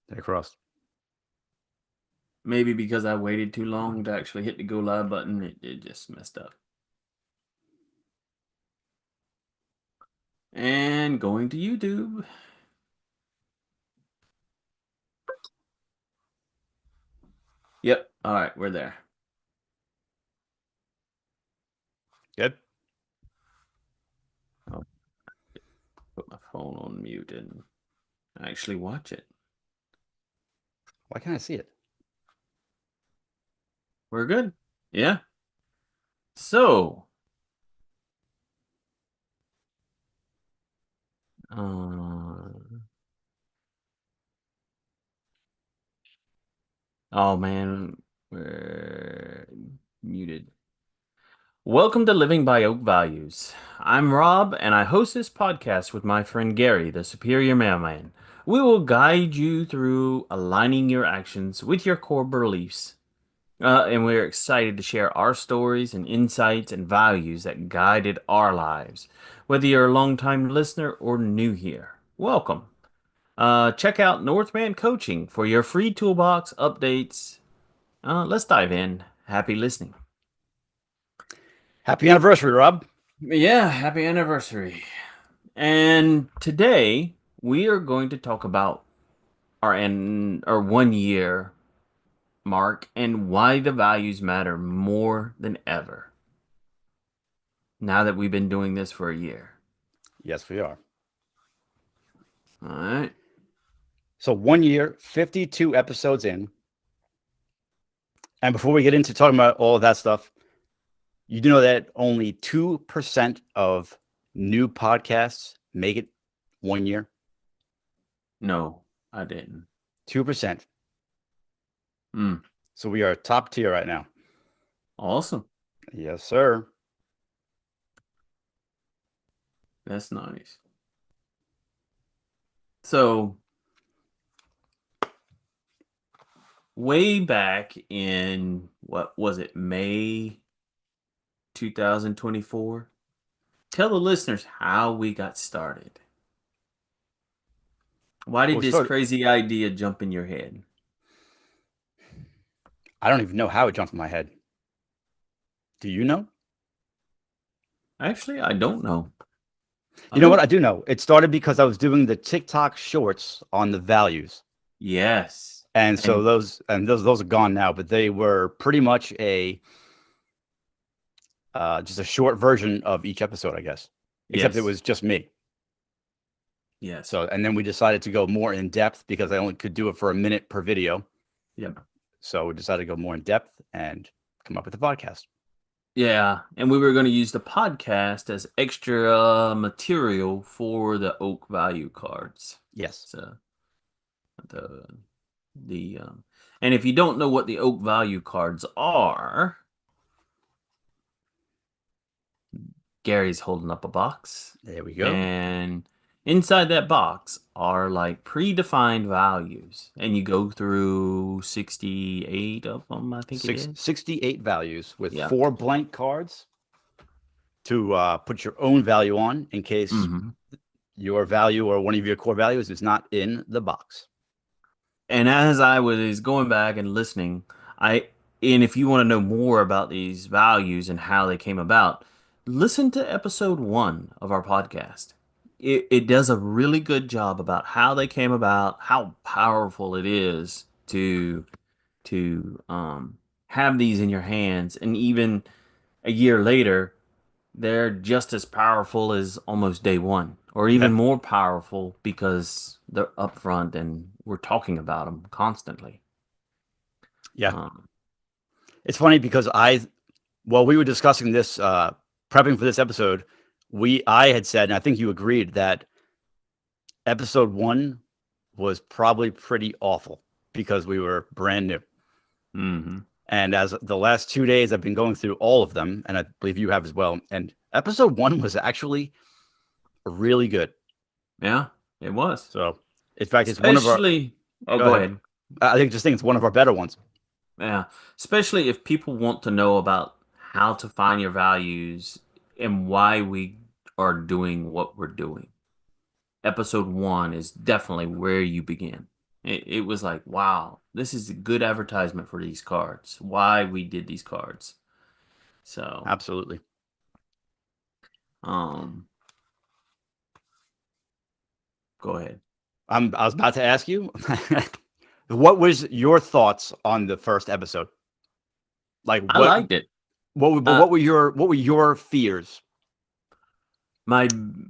They crossed. Maybe because I waited too long to actually hit the go live button, it just messed up. And going to YouTube. Yep. All right, we're there. Good. I'll put my phone on mute and actually watch it. Why can't I see it? We're good. Yeah. So, uh, oh man, we're muted. Welcome to Living by Oak Values. I'm Rob, and I host this podcast with my friend Gary, the Superior Mailman. We will guide you through aligning your actions with your core beliefs. And we're excited to share our stories and insights and values that guided our lives. Whether you're a longtime listener or new here, welcome. Check out Northman Coaching for your free toolbox updates. Let's dive in. Happy listening. Happy anniversary, Rob. Yeah, happy anniversary. And today we are going to talk about our 1 year mark and why the values matter more than ever. Now that we've been doing this for a year. Yes, we are. All right. So 1 year, 52 episodes in. And before we get into talking about all of that stuff, you do know that only 2% of new podcasts make it 1 year? No, I didn't. 2%. Mm, So we are top tier right now. awesome. Yes, sir. That's nice. So, way back in what was it, May 2024? Tell the listeners how we got started. Why Well, did we this started, crazy idea jump in your head? I don't even know how it jumped in my head. Do you know? Actually, I don't know. You know what? Oh, I do know. It started because I was doing the TikTok shorts on the values. yes. And so And those are gone now, but they were pretty much a just a short version of each episode, I guess. Except it yes. was just me. Yes. So and then we decided to go more in depth because I only could do it for a minute per video. Yep. So we decided to go more in depth and come up with a podcast. Yeah, and we were going to use the podcast as extra material for the Oak Value cards. Yes. So the the and if you don't know what the Oak Value cards are, Gary's holding up a box, There we go. and inside that box are like predefined values, and you go through 68 of them, I think it is. 68 values with Yeah. 4 blank cards to put your own value on in case Mm-hmm. your value or one of your core values is not in the box. And as I was going back and listening, I and if you want to know more about these values and how they came about, listen to episode 1 of our podcast. It does a really good job about how they came about, how powerful it is to have these in your hands, and even a year later, they're just as powerful as almost day one, or even Yeah. more powerful because they're upfront and we're talking about them constantly. Yeah. Um, It's funny because while we were discussing this, prepping for this episode, I had said, and I think you agreed that episode 1 was probably pretty awful because we were brand new. mhm. And as the last 2 days, I've been going through all of them, and I believe you have as well. And episode 1 was actually really good. Yeah, it was. So, in fact, it's one of our. Especially, oh, Go go ahead. ahead. I think it's one of our better ones. Yeah, especially if people want to know about how to find your values and why we are doing what we're doing. Episode 1 is definitely where you begin. It was like, wow, this is a good advertisement for these cards. Why we did these cards. So, Absolutely. um, go ahead. I was about to ask you, what was your thoughts on the first episode? Like I liked it. Uh, what were your fears? my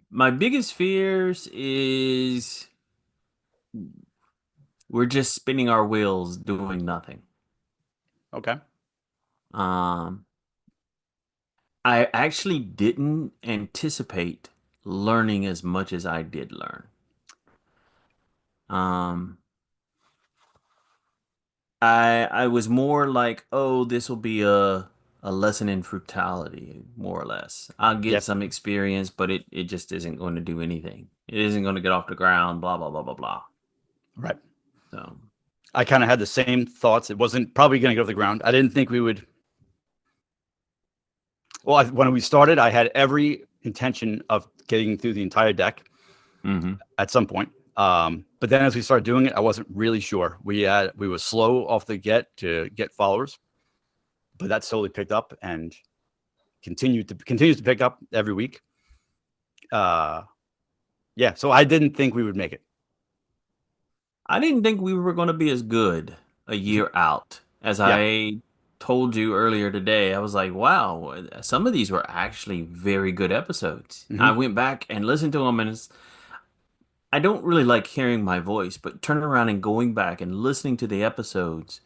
my biggest fears is we're just spinning our wheels doing nothing. Okay. Um, I actually didn't anticipate learning as much as I did learn. Um, I was more like, oh, this will be a lesson in frugality, more or less. I'll get Yep. some experience, but it just isn't going to do anything. It isn't going to get off the ground, blah blah blah blah blah. Right. So, I kind of had the same thoughts. It wasn't probably going to get off the ground. I didn't think we would. Well, when we started, I had every intention of getting through the entire deck hmm at some point. But then as we started doing it, I wasn't really sure. We were slow off the get to get followers, but that slowly picked up and continues to pick up every week. Uh, yeah. So I didn't think we would make it. I didn't think we were going to be as good a Mhm. year out as Yeah. I told you earlier today. I was like, wow, some of these were actually very good episodes. I Hmm. went back and listened to them, and I don't really like hearing my voice, but turning around and going back and listening to the episodes,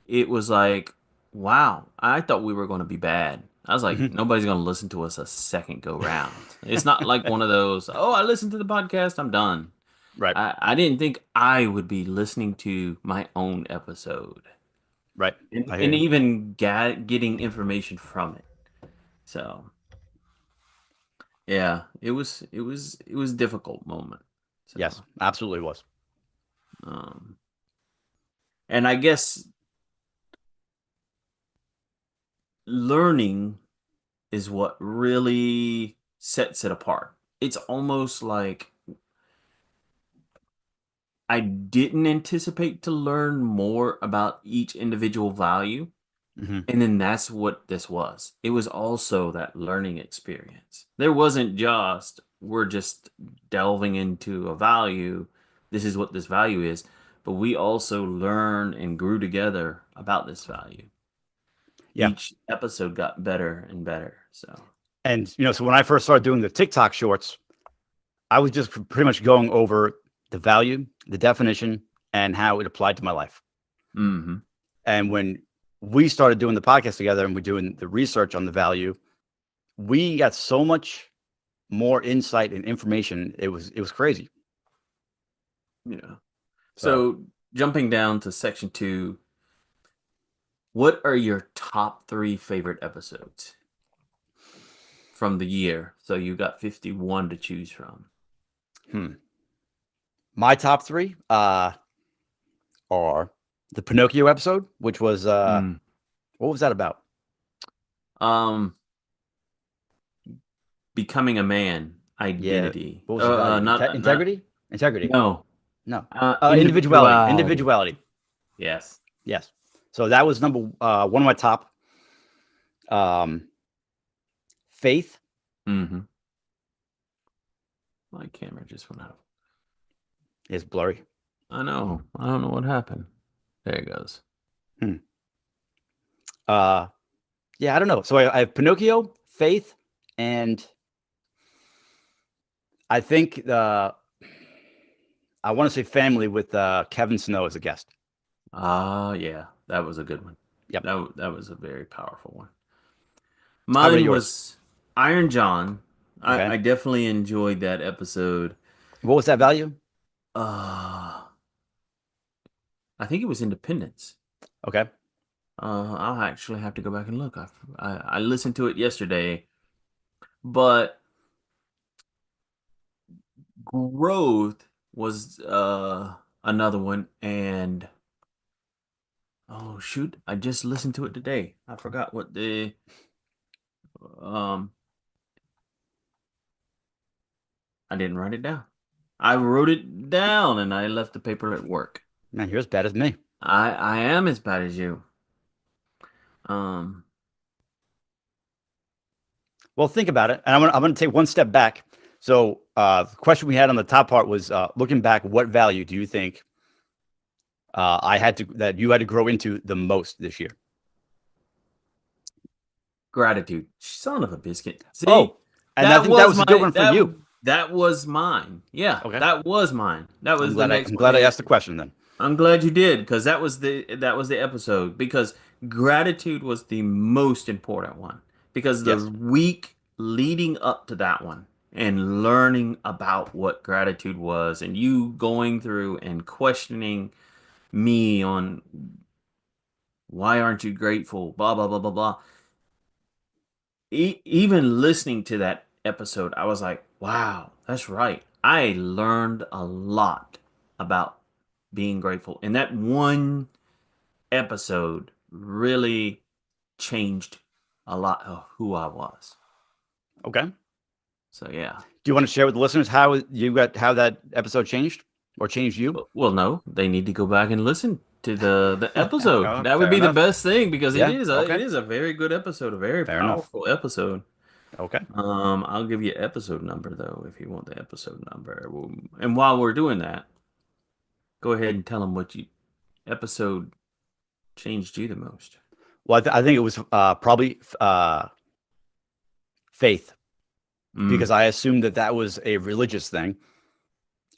it was like, wow, I thought we were going to be bad. I was like, Hmm. nobody's going to listen to us a second go round. It's not like one of those, oh, I listened to the podcast, I'm done. Right. I didn't think I would be listening to my own episode Right. and, I hear and you. even getting information from it. So yeah, it was a difficult moment. Yes, So absolutely was. um, and I guess learning is what really sets it apart. It's almost like I didn't anticipate to learn more about each individual value. Hmm. And then that's what this was. It was also that learning experience. There wasn't just, we're just delving into a value. This is what this value is. But we also learned and grew together about this value. Yeah. Each episode got better and better. So, And so when I first started doing the TikTok shorts, I was just pretty much going over the value, the definition, and how it applied to my life. hmm And when we started doing the podcast together and we're doing the research on the value, we got so much more insight and information. It was crazy. yeah. So So, jumping down to section two, what are your top three favorite episodes from the year? So, you got 51 to choose from. hmm. My top three are the Pinocchio episode, which was Mm. what was that about? Um, Becoming a man, Yeah. identity. What was the value? Not Integrity? Integrity. no. No. Individuality. Individuality. Individuality. Yes. Yes. So that was number one of my top. Um, Faith Mm-hmm. My camera just went out. is blurry. I know. I don't know what happened. There it goes. Hmm. Uh, yeah, I don't know. So I have Pinocchio, Faith, and I think I want to say Family with Kevin Snow as a guest. Ah, yeah, that was a good one. Yep. That was a very powerful one. How about Mine yours? was Iron John. Okay. I definitely enjoyed that episode. What was that value? Uh, I think it was Independence. Okay. I'll actually have to go back and look. I listened to it yesterday, but Growth was another one, and oh shoot, I just listened to it today. I forgot what the um I didn't write it down. I wrote it down and I left the paper at work. Man, you're as bad as me. I am as bad as you. Um, Well, think about it, and I'm gonna take one step back. So, the question we had on the top part was, looking back, what value do you think that you had to grow into the most this year? Gratitude. Son of a biscuit. See, Oh, and I that think that was was a good my one for you. that was mine. Yeah, Okay, that was mine. That I'm was the glad I next I'm one. glad I asked the question then. I'm glad you did because that was the episode because gratitude was the most important one because the Yes. week leading up to that one and learning about what gratitude was and you going through and questioning me on why aren't you grateful, blah blah blah blah blah. Even listening to that episode, I was like, wow, that's right. I learned a lot about being grateful. And that one episode really changed a lot of who I was. Okay. Do So yeah. you want to share with the listeners how that episode changed or changed you? Well, no, they need to go back and listen to the episode. Oh, That would fair be the enough. best thing because Yeah. it Okay. is a very good episode, a very Fair enough. powerful episode. Okay. I'll give you episode number though if you want the episode number. And while we're doing that, go ahead and tell them what you episode changed you the most. Well, I think it was probably faith, because Mm, I assumed that was a religious thing.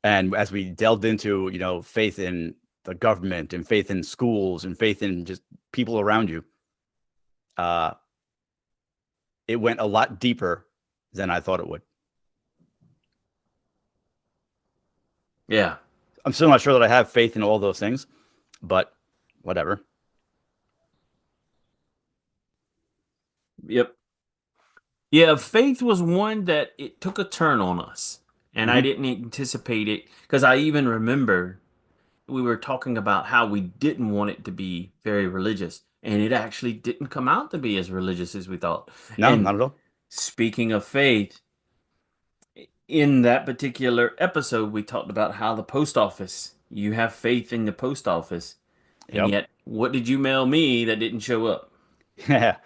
And as we delved into, faith in the government and faith in schools and faith in just people around you, uh, it went a lot deeper than I thought it would. yeah. I'm still not sure that I have faith in all those things, but whatever. Yep. Yeah, faith was one that it took a turn on us. And I Hmm. didn't anticipate it because I even remember we were talking about how we didn't want it to be very religious. And it actually didn't come out to be as religious as we thought. No, And not at all. speaking of faith, in that particular episode, we talked about how the post office, you have faith in the post office. And Yep. yet, what did you mail me that didn't show up? Yeah.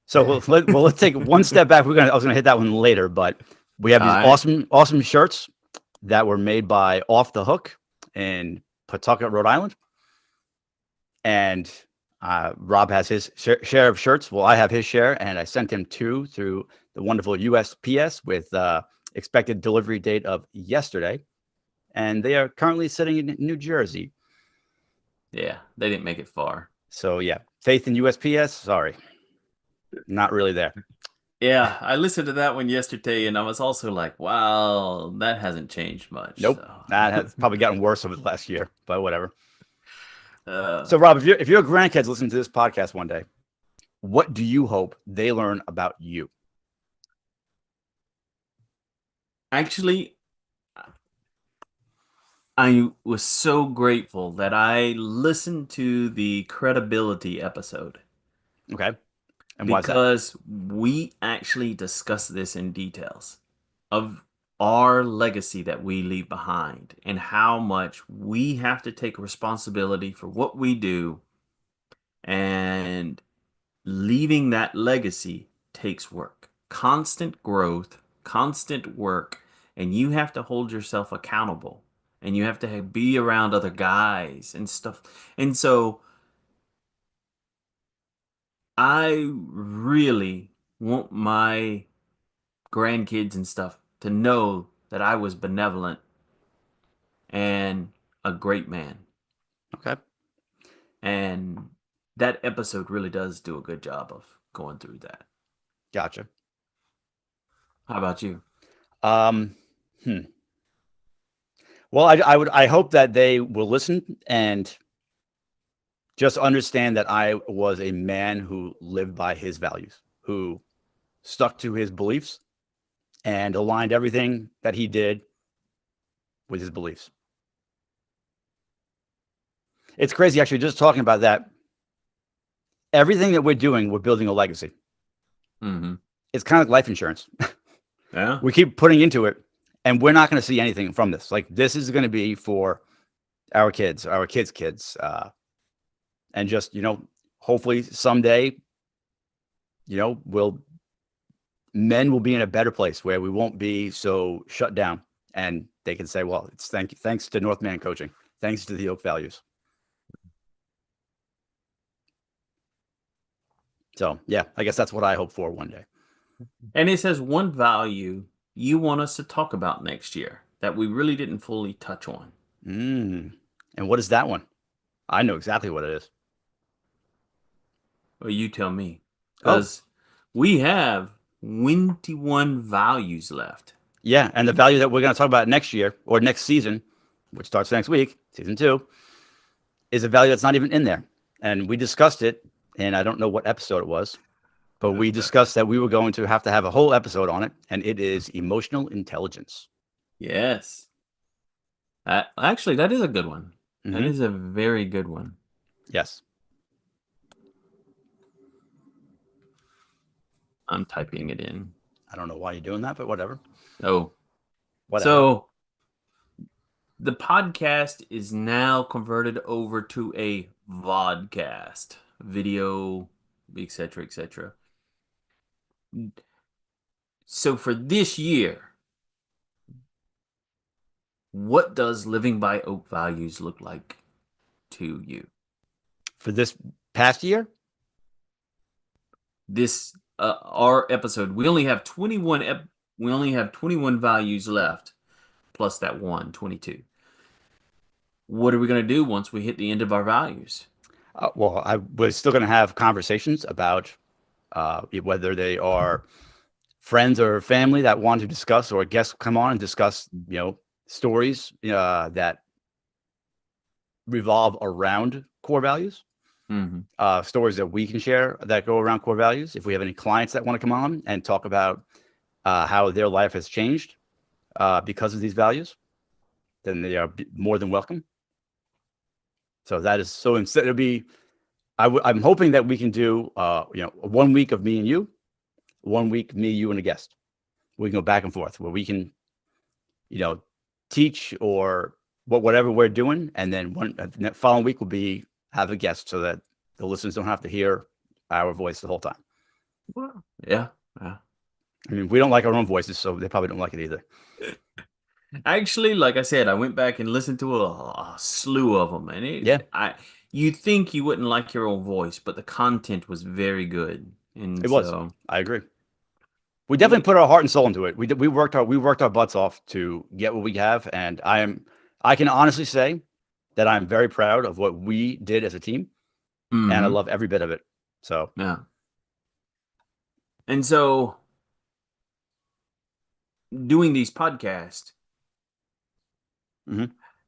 So let's take one step back. I was gonna hit that one later, but we have All these right. awesome shirts that were made by Off the Hook in Pawtucket, Rhode Island, and Rob has his share of shirts. Well, I have his share, and I sent him two through the wonderful USPS with expected delivery date of yesterday, and they are currently sitting in New Jersey. Yeah, they didn't make it far. So yeah, faith in USPS. Sorry, not really there. Yeah, I listened to that one yesterday and I was also like, wow, that hasn't changed much. Nope, So, that has probably gotten worse over the last year, but whatever. uh, So Rob, if your grandkids listen to this podcast one day, what do you hope they learn about you? actually, I was so grateful that I listened to the credibility episode Okay, and why is that? because we actually discussed this in details of our legacy that we leave behind and how much we have to take responsibility for what we do and leaving that legacy takes work, constant growth, constant work, and you have to hold yourself accountable and you have to be around other guys and stuff. And so I really want my grandkids and stuff to know that I was benevolent and a great man. Okay, And that episode really does do a good job of going through that. gotcha. How about you? Um, hmm. Well, I hope that they will listen and just understand that I was a man who lived by his values, who stuck to his beliefs and aligned everything that he did with his beliefs. It's crazy, actually, just talking about that. Everything that we're doing, we're building a legacy. Mm-hmm. It's kind of like life insurance. Yeah. We keep putting into it, and we're not going to see anything from this. Like, this is going to be for our kids, and just hopefully someday, men will be in a better place where we won't be so shut down, and they can say, well, it's thanks to Northman Coaching, thanks to the Oak Values. So yeah, I guess that's what I hope for one day. And it says one value you want us to talk about next year that we really didn't fully touch on. And what is that one? I know exactly what it is. Well, you tell me. Oh, Because we have 21 values left. yeah, and the value that we're going to talk about next year or next season, which starts next week, season 2, is a value that's not even in there. And we discussed it, and I don't know what episode it was, but we discussed that we were going to have a whole episode on it, and it is emotional intelligence. Yes. Actually, that is a good one. That Mhm. is a very good one. Yes. I'm typing it in. I don't know why you're doing that, but whatever. Oh, Whatever. so the podcast is now converted over to a vodcast, video, etc., etc. So for this year, what does living by Oak values look like to you? For this past year, This our episode, we only have 21 values left, plus that 22. What are we going to do once we hit the end of our values? well, I was still going to have conversations about whether they are friends or family that want to discuss, or guests come on and discuss, stories that revolve around core values. Mm-hmm. Stories that we can share that go around core values. If we have any clients that want to come on and talk about how their life has changed because of these values, then they are more than welcome. So that is so. Instead, it'll be. I'm hoping that we can do 1 week of me and you, 1 week me, you, and a guest. We can go back and forth where we can, teach or whatever we're doing, and then the following week will be have a guest so that the listeners don't have to hear our voice the whole time. Well, yeah. I mean, we don't like our own voices, so they probably don't like it either. Actually, like I said, I went back and listened to a slew of them, and you'd think you wouldn't like your own voice, but the content was very good, and It was. so I agree. We definitely put our heart and soul into it. We worked our butts off to get what we have, and I can honestly say that I'm very proud of what we did as a team, and I love every bit of it. So yeah, and so doing these podcasts,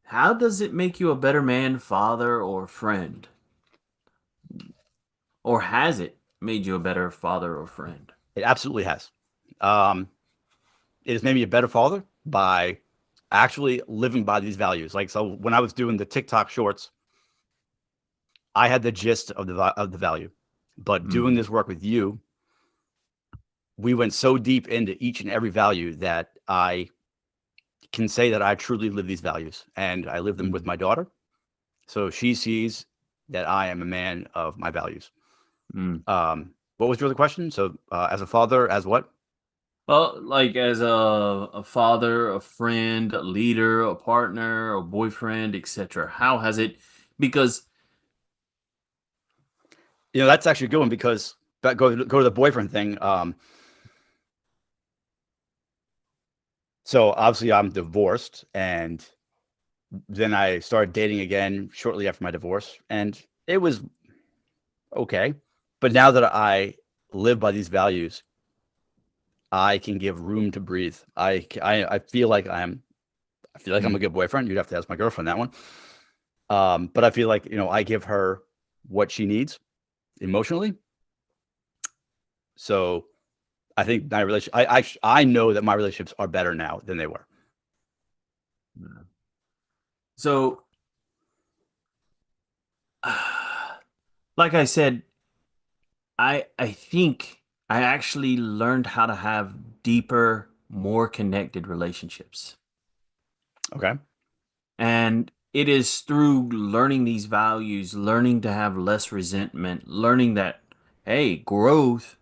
how does it make you a better man, father, or friend? Or has it made you a better father or friend? it absolutely has. It has made me a better father by actually living by these values. Like, so when I was doing the TikTok shorts, I had the gist of the value, but doing this work with you, we went so deep into each and every value that I can say that I truly live these values, and I live them with my daughter. So she sees that I am a man of my values. What was your other question? So as a father, as what? Well, like as a father, a friend, a leader, a partner, a boyfriend, etc. How has it? Because that's actually a good one, because go to the boyfriend thing. So obviously I'm divorced, and then I started dating again shortly after my divorce, and it was okay. But now that I live by these values, I can give room to breathe. I feel like I'm a good boyfriend. You'd have to ask my girlfriend that one. But I feel like, I give her what she needs emotionally. So I think my relationship, I know that my relationships are better now than they were. So, like I said, I think I actually learned how to have deeper, more connected relationships. Okay. And it is through learning these values, learning to have less resentment, learning that, hey, growth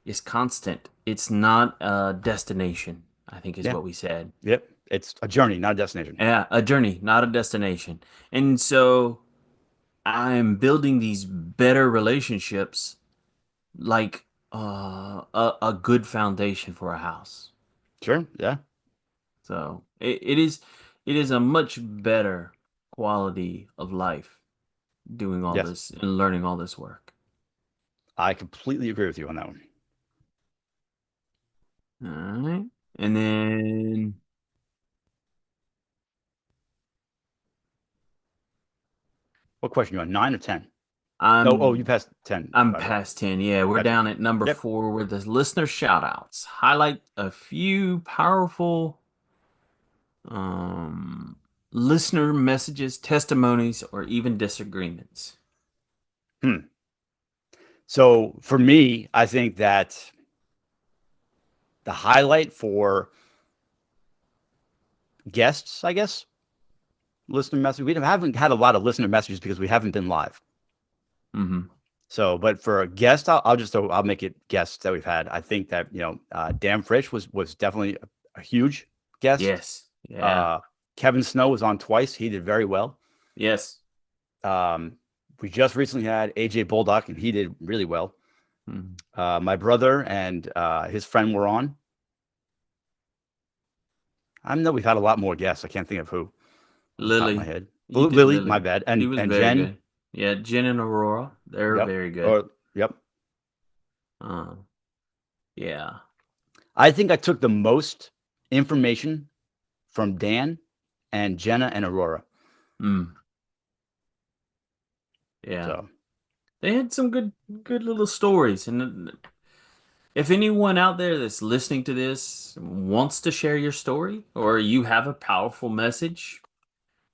is constant. It's not a destination, I think is Yeah. what we said. Yep. It's a journey, not a destination. Yeah, a journey, not a destination. And so I'm building these better relationships like a good foundation for a house. Sure. Yeah. So it is a much better quality of life doing all Yes. this and learning all this work. I completely agree with you on that one. All right. And then What question you on? 9 or 10? Oh, you I'm passed 10, I'm by the way. past 10. Yeah, we're Gotcha. down at number Yep. 4 with the listener shout outs. Highlight a few powerful um listener messages, testimonies, or even disagreements. Hmm. So for me, I think that the highlight for guests, I guess, listener message. We haven't had a lot of listener messages because we haven't been live. Mm-hmm. So, but for a guest, I'll make it guests that we've had. I think that Dan Frisch was definitely a huge guest. Yes. Yeah. Uh, Kevin Snow was on twice. He did very well. Yes. Um, we just recently had AJ Bulldog, and he did really well. Mhm. My brother and his friend were on. I know we've had a lot more guests. I can't think of who off the top of my Lily. head. You did Lily, my Lily. bad, She and was and very Jen. good. Yeah, Jen and Aurora. They're Yep. very good. Or yep. Uh, yeah. I think I took the most information from Dan and Jenna and Aurora. Mm, yeah. So They had some good little stories. And if anyone out there that's listening to this wants to share your story or you have a powerful message,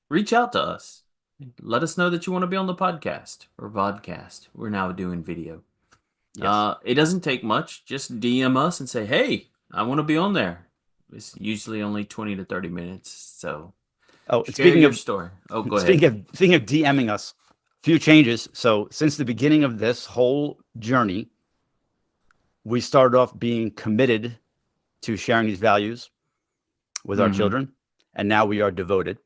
reach out to us. Let us know that you want to be on the podcast or vodcast. We're now doing video. yes. It doesn't take much. Just DM us and say, "Hey, I want to be on there." It's usually only 20 to 30 minutes. So Oh, and share your story. Oh, go ahead. speaking of DMing us, few changes. So since the beginning of this whole journey, we started off being committed to sharing these values with our Hmm. children, and now we are devoted.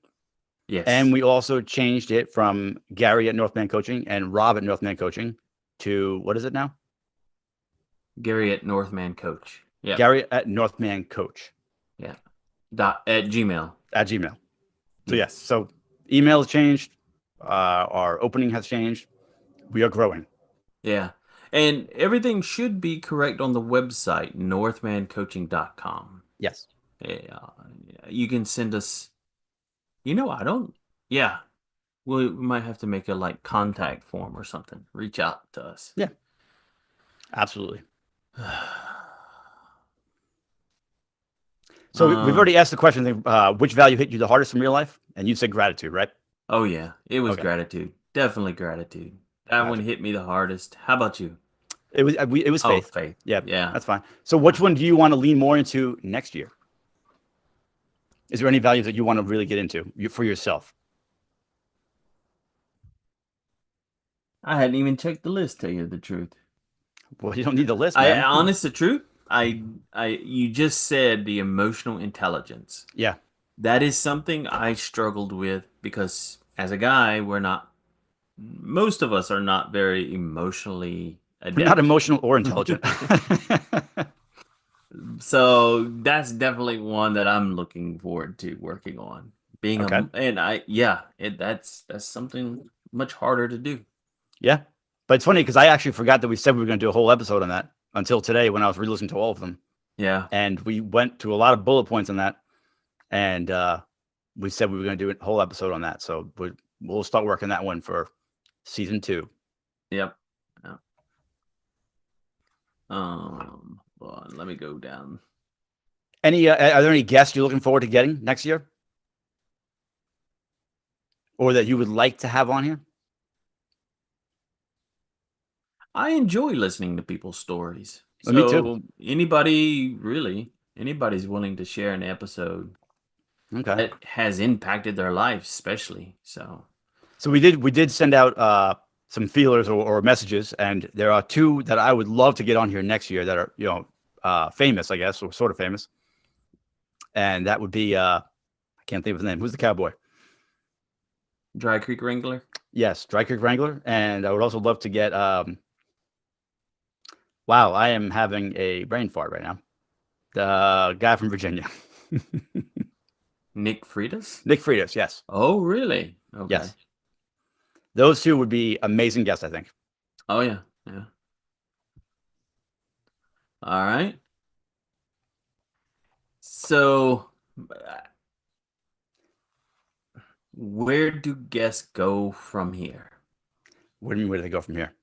And Yes. we also changed it from Gary at Northman Coaching and Rob at Northman Coaching to what is it now? Gary at Northman Coach. Yep. Gary at Northman Coach Yeah. At Gmail. at Gmail. So yeah, Yes. so email has changed. Our opening has changed. We are growing. Yeah. And everything should be correct on the website, northmancoaching.com. Yes. Yeah. You can send us, I don't, yeah. We might have to make a like contact form or something. Reach out to us. Yeah. Absolutely. So we've Uh, already asked the question, which value hit you the hardest in real life? And you said gratitude, right? oh yeah, it was Okay. gratitude. Definitely gratitude. That one Gotcha. hit me the hardest. How about you? It was Oh, faith. faith. Yeah, Yeah. that's fine. So which one do you want to lean more into next year? Is there any values that you want to really get into for yourself? I hadn't even checked the list, tell you the truth. Well, you don't need the list, I man. honest the truth, you just said the emotional intelligence. Yeah. That is something I struggled with because as a guy, most of us are not very emotionally We're not adept. emotional or intelligent. So that's definitely one that I'm looking forward to working on. Okay. And yeah, that's something much harder to do. Yeah. But it's funny because I actually forgot that we said we were going to do a whole episode on that until today when I was re-listening to all of them. Yeah. And we went to a lot of bullet points on that. And we said we were going to do a whole episode on that. So we'll start working that one for season 2. Yep. Yeah. Hold on, let me go down. Are there any guests you're looking forward to getting next year? Or that you would like to have on here? I enjoy listening to people's stories. Me too. So anybody's willing to share an episode. Okay. that has impacted their lives, especially. So So we did send out some feelers or messages, and there are two that I would love to get on here next year that are famous, I guess, or sort of famous, and that would be I can't think of his name. Who's the cowboy? Dry Creek Wrangler. Yes, Dry Creek Wrangler, and I would also love to get. Wow, I am having a brain fart right now. The guy from Virginia, Nick Freitas. Nick Freitas. Yes, Oh, really? Okay. yes, those two would be amazing guests, I think. Oh, yeah. Yeah. All right. So, where do guests go from here? Where do they go from here?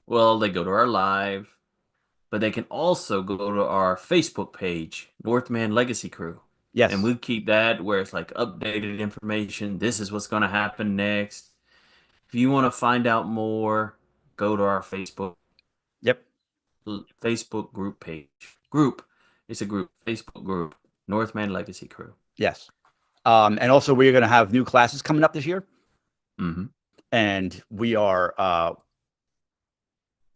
Well, they go to our live, but they can also go to our Facebook page, Northman Legacy Crew. And Yes. we keep that where it's like updated information. This is what's going to happen next. If you want to find out more, go to our Yep. Facebook group page. Group. It's a group. Facebook group. Northman Legacy Crew. Yes. And also, we're going to have new classes coming up this year, Mm-hmm. and we are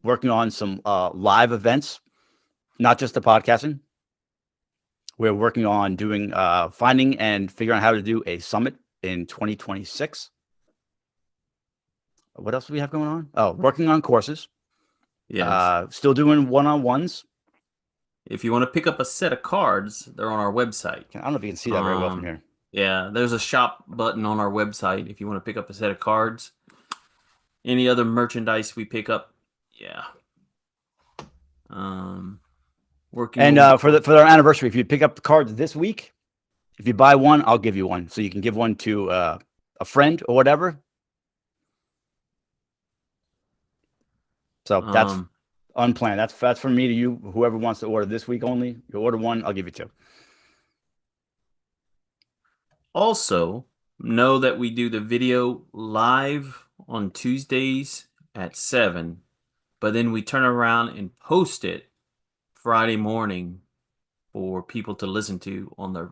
working on some live events, not just the podcasting. We're working on doing finding and figuring out how to do a summit in 2026. What else do we have going on? Oh, working on courses. Yes. Still doing one-on-ones. If you want to pick up a set of cards, they're on our website. I don't know if you can see that very well from here. Yeah, there's a shop button on our website if you want to pick up a set of cards. Any other merchandise we pick up, yeah. Working And for our anniversary, if you pick up the cards this week, if you buy one, I'll give you one, so you can give one to a friend or whatever. So that's unplanned. That's from me to you. Whoever wants to order this week only, you order one, I'll give you two. Also, know that we do the video live on Tuesdays at 7, but then we turn around and post it Friday morning for people to listen to on the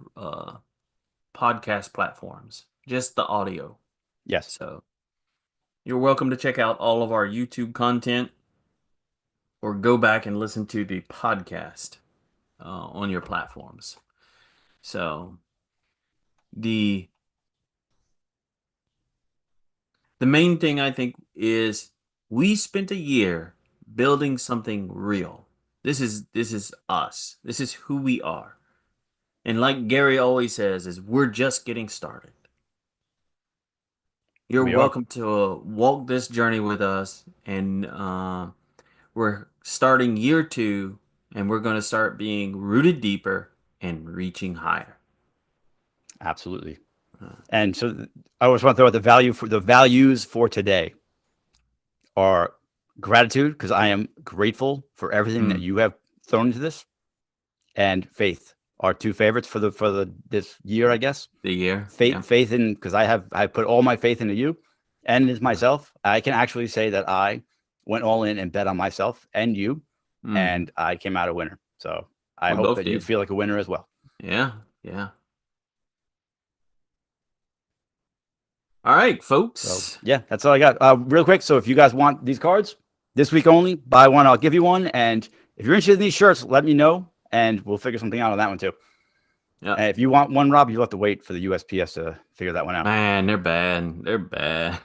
podcast platforms, just the audio. Yes. So you're welcome to check out all of our YouTube content or go back and listen to the podcast on your platforms. So the main thing I think is we spent a year building something real. This is us. This is who we are. And like Gary always says, is we're just getting started. You're welcome to walk this journey with us, and we're starting year 2, and we're going to start being rooted deeper and reaching higher. Absolutely. And so I always want to throw out the values for today are gratitude, because I am grateful for everything that you have thrown into this, and faith are two favorites for this year, I guess. The year. Faith in, because I put all my faith into you and into myself. I can actually say that I went all in and bet on myself and you, and I came out a winner. So I hope that you feel like a winner as well. Yeah, yeah. All right, folks. So, yeah, that's all I got. Real quick, so if you guys want these cards this week only, buy one, I'll give you one. And if you're interested in these shirts, let me know, and we'll figure something out on that one too. Yeah. And if you want one, Rob, you'll have to wait for the USPS to figure that one out. Man, they're bad. They're bad.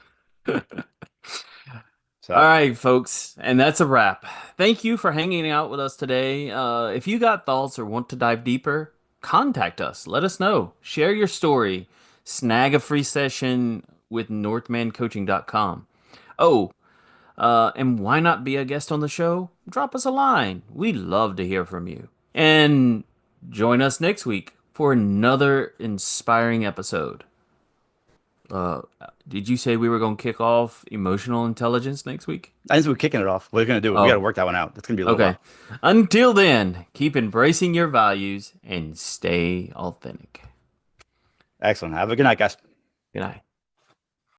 So. All right, folks, and that's a wrap. Thank you for hanging out with us today. If you got thoughts or want to dive deeper, contact us. Let us know. Share your story. Snag a free session with northmancoaching.com. Oh, and why not be a guest on the show? Drop us a line. We'd love to hear from you. And join us next week for another inspiring episode. Did you say we were going to kick off emotional intelligence next week? I think we're kicking it off. We're going to do it. We got to work that one out. That's going to be a little while. Until then, keep embracing your values and stay authentic. Excellent. Have a good night, guys. Good night.